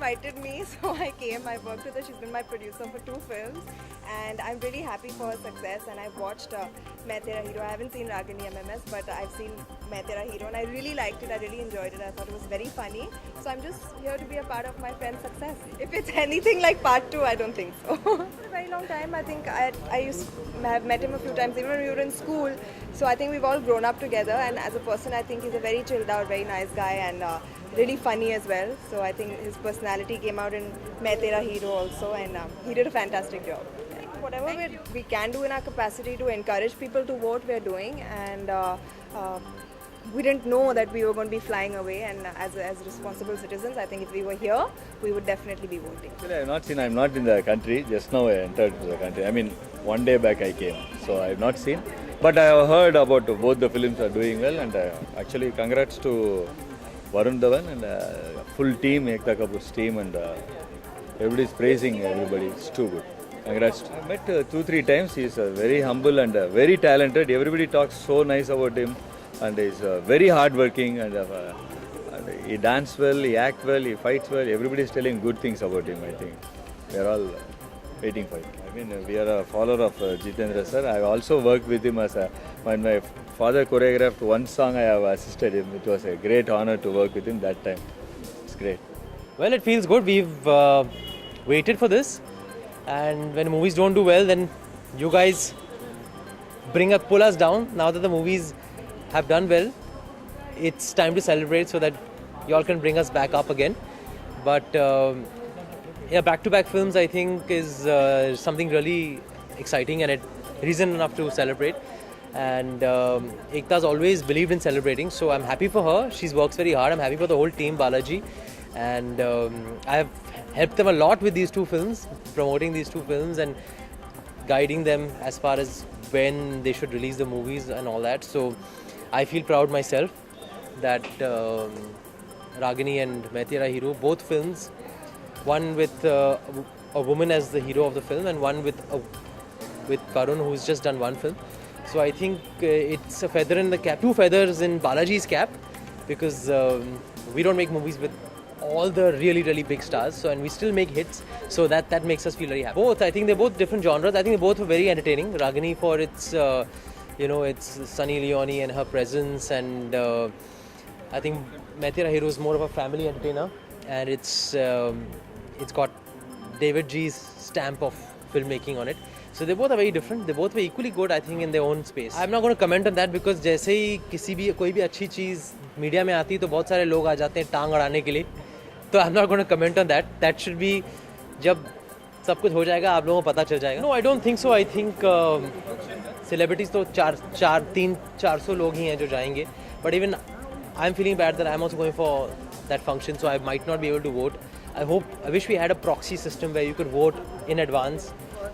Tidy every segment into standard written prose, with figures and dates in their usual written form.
invited me, so I came. I worked with her. She's been my producer for 2 films, and I'm really happy for her success. And I've watched Main Tera Hero. I haven't seen Ragini MMS, but I've seen Main Tera Hero, and I really liked it. I really enjoyed it. I thought it was very funny. So I'm just here to be a part of my friend's success. If it's anything like part 2, I don't think so. For a very long time, I think I used to have met him a few times, even when we were in school. So I think we've all grown up together, and as a person, I think he's a very chilled out, very nice guy, and really funny as well. So I think his personality came out in Main Tera Hero also, and he did a fantastic job. Whatever we can do in our capacity to encourage people to vote, we're doing, and we didn't know that we were going to be flying away, and as responsible citizens, I think if we were here, we would definitely be voting. Actually, I have not seen. I'm not in the country. Just now I entered the country. I mean, one day back I came, so I have not seen. But I have heard about both the films are doing well, and actually congrats to Varun Dhawan and full team, Ekta Kapoor's team, and everybody is praising everybody. It's too good. Congrats. I met 2-3 times. He's very humble and very talented. Everybody talks so nice about him, and he's very hardworking, and he dances well, he acts well, he fights well. Everybody is telling good things about him. I think we are all waiting for it. I mean, we are a follower of Jitendra sir. I also worked with him when my father choreographed one song. I have assisted him. It was a great honor to work with him that time. It's great. Well, it feels good. We've waited for this, and when movies don't do well, then you guys pull us down. Now that the movies have done well, it's time to celebrate so that you all can bring us back up again. But yeah, back-to-back films I think is something really exciting and reason enough to celebrate. And Ekta's always believed in celebrating, so I'm happy for her. She works very hard. I'm happy for the whole team, Balaji, and I've helped them a lot with these 2 films, promoting these 2 films and guiding them as far as when they should release the movies and all that. So I feel proud myself that Ragini and Main Tera Hero, both films, one with a woman as the hero of the film and one with Karun, who's just done 1 film. So I think it's a feather in the cap, 2 feathers in Balaji's cap, because we don't make movies with all the really, really big stars, so and we still make hits, so that makes us feel very happy. Both, I think they're both different genres. I think they both were very entertaining. Ragini for its, it's Sunny Leone and her presence, and I think Main Tera Hero is more of a family entertainer, and it's got David G's stamp of filmmaking on it. So they both are very different. They both were equally good, I think, in their own space. I'm not going to comment on that because जैसे ही कोई भी अच्छी चीज़ media में आती है तो बहुत सारे लोग आ जाते हैं टांग अड़ाने के लिए. तो I'm not going to comment on that. That should be जब सब कुछ हो जाएगा आप लोगों को पता चल जाएगा. No, I don't think so. I think celebrities तो 300-400 लोग ही हैं जो जाएंगे. But even I'm feeling bad that I'm also going for that function, so I might not be able to vote. I wish we had a proxy system where you could vote in advance,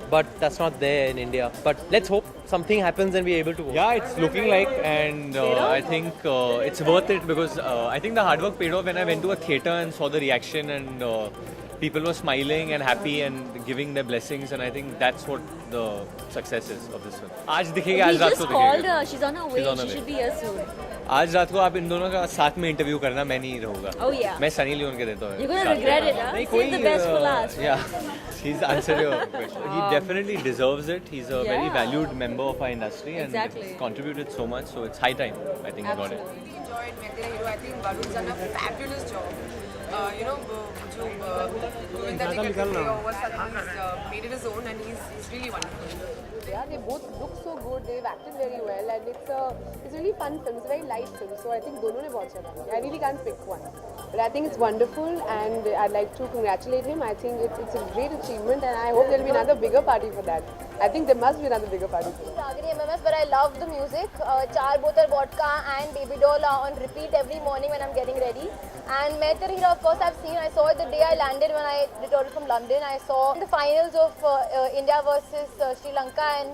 but that's not there in India. But let's hope something happens and we're able to vote. Yeah, it's looking like, and I think it's worth it because I think the hard work paid off when I went to a theatre and saw the reaction, and people were smiling and happy and giving their blessings, and I think that's what the success is of this film. आज दिखेगा, आज रात को दिखेगा. Called her. She's on her way. She should be here soon. आज रात को आप इन दोनों का साथ में इंटरव्यू करना, मैं नहीं रहूँगा. Oh yeah. मैं सनी लियोन के देता हूँ. You're gonna regret it, huh? नहीं, Save the best for last. Yeah, he's answered your question. He definitely deserves it. He's a very valued member of our industry and Exactly. contributed so much. So it's high time. I think he got it. I really enjoyed Main Tera Hero. I think Varun's done a fabulous job. जो Govinda ji करते थे, वो he's made it his own, and he's really wonderful. Yeah, they both look so good. They've acted very well, and it's a really fun film. It's a very light film, so I think दोनों ने बहुत अच्छा किया. I really can't pick one, but I think it's wonderful, and I'd like to congratulate him. I think it's a great achievement, and I hope there'll be another bigger party for that. I think there must be another bigger party for that. Ragini MMS, but I love the music. Char Botal Vodka and Baby Doll are on repeat every morning when I'm getting ready. And Main Tera Hero, of course, I've seen. I saw it the day I landed when I returned from London. I saw the finals of India versus Sri Lanka, and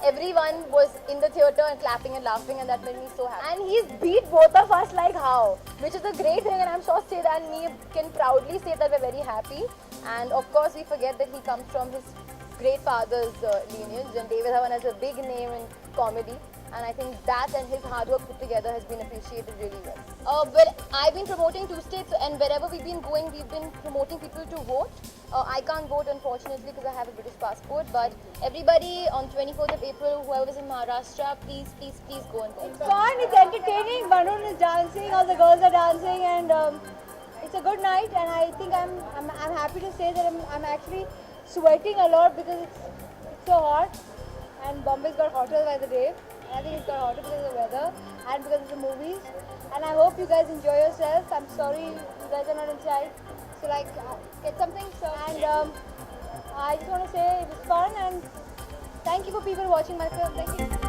everyone was in the theatre and clapping and laughing, and that made me so happy. And he's beat both of us like how, which is a great thing, and I'm sure Sid and me can proudly say that we're very happy. And of course, we forget that he comes from his great father's lineage, and David Dhawan has a big name in comedy. and I think that and his hard work put together has been appreciated really well. Well, I've been promoting two states, and wherever we've been going, we've been promoting people to vote. I can't vote, unfortunately, because I have a British passport, but everybody on 24th of April, whoever's in Maharashtra, please go and vote. It's fun, it's entertaining. Varun is dancing, all the girls are dancing, and it's a good night. And I think I'm happy to say that I'm actually sweating a lot because it's so hot, and Bombay's got hotter by the day. And I think it's got hotter because of the weather and because of the movies. And I hope you guys enjoy yourselves. I'm sorry you guys are not inside. So get something. And I just want to say it was fun, and thank you for people watching my film. Thank you.